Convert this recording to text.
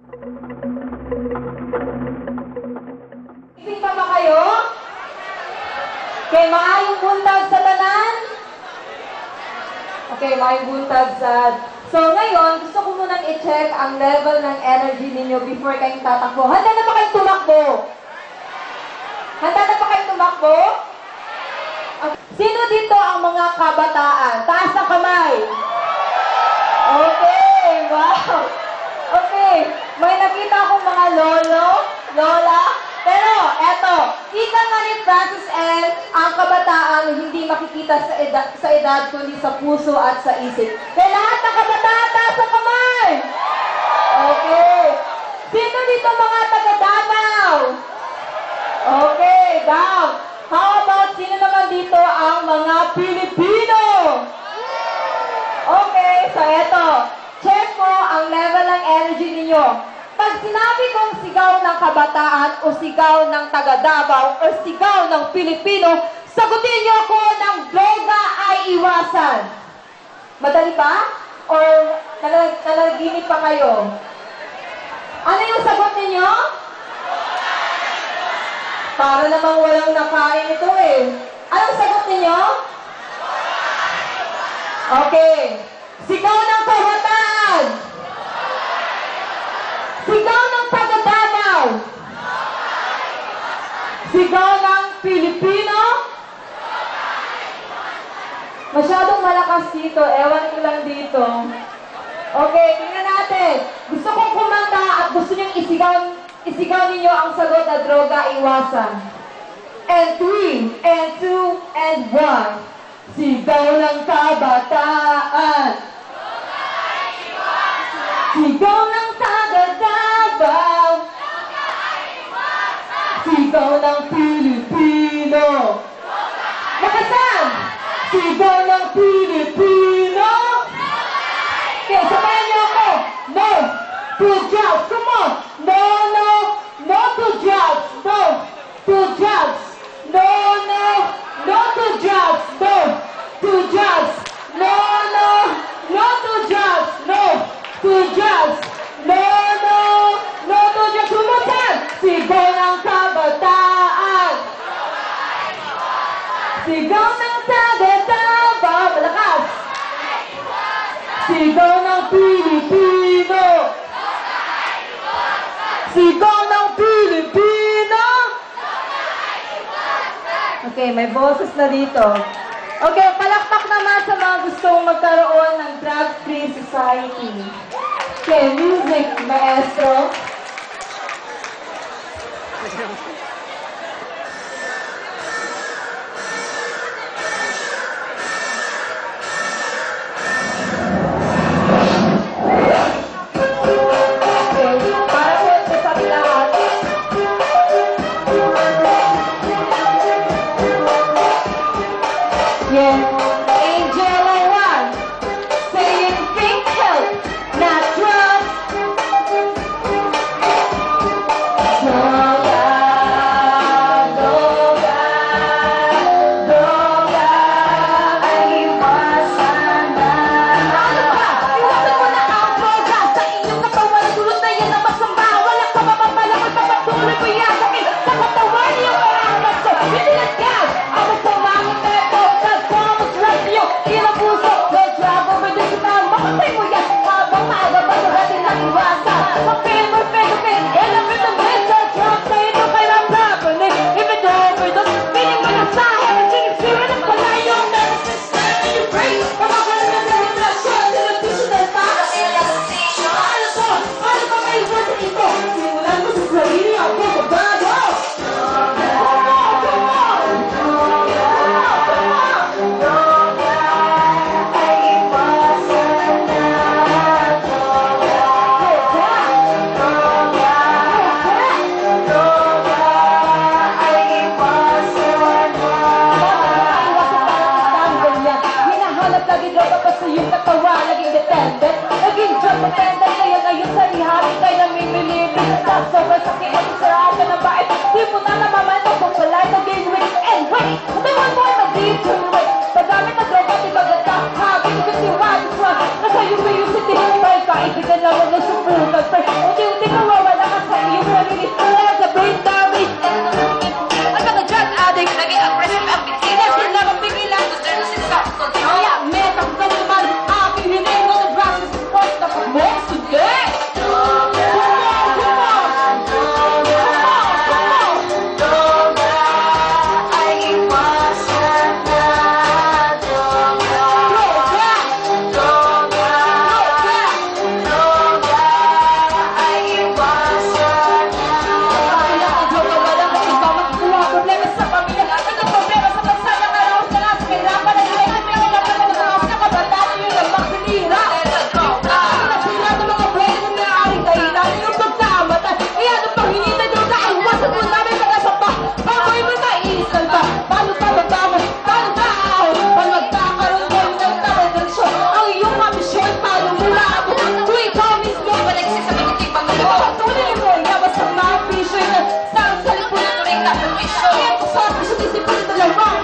Ising pa ba kayo? Okay, maayong buntag sa tanan? Okay, maayong buntag sa... So ngayon, gusto ko munang i-check ang level ng energy ninyo before kayong tatakbo. Handa na ba kayong tumakbo? Handa na ba kayong tumakbo? Sino dito ang mga kabataan? Taas ng kamay! Okay, wow! Okay, may nakita akong mga lolo, lola, pero eto, ika nga ni Francis N. ang kabataan hindi makikita sa edad kundi sa puso at sa isip. Kaya lahat ng kabataan, taas ang kamay! Okay. Sino dito mga taga-Davao? Okay, down. How about sino naman dito ang mga Pilipino? Okay, so eto. Check mo ang level ng energy ninyo. Pag sinabi kong sigaw ng kabataan o sigaw ng taga-Davao o sigaw ng Pilipino, sagutin niyo ako ng droga ay iwasan. Madali ba? Or nalaginip pa kayo? Ano yung sagot ninyo? Para namang walang nakain ito eh. Anong sagot ninyo? Okay. Sigaw ng kabataan! Sigaw ng taga-Davao! Sigaw ng Pilipino? Masyadong malakas dito. Ewan ko lang dito. Okay, tingnan natin. Gusto kong kumanta at gusto niyong isigaw ninyo ang sagot na droga iwasan. And 3, and 2, and 1. Sigaw ng kabataan! Sigaw ng taga-Davao! Sigaw ng Pilipino! Nakasan! Sigaw ng Pilipino! Okay, sabayan niyo ako! No to drugs! Come on! No, no! No to drugs! No to drugs! No, no! No to drugs! No to drugs! No, no! No to drugs! No to drugs! No, no! No to drugs! One more time! Sigaw ng kabataan! Sigaw ng taga-Davao! Malakas! Sigaw ng Pilipino! Sigaw ng Pilipino! Okay, may boses na dito. Okay, palakpak naman sa mga gustong magkaroon ng drug-free society. Okay, music, maestro. Nasa yung city, kaibigan lang ako ng sumunod. Unti-unti Kaya kung sabi, sumisip ko yung dalawa.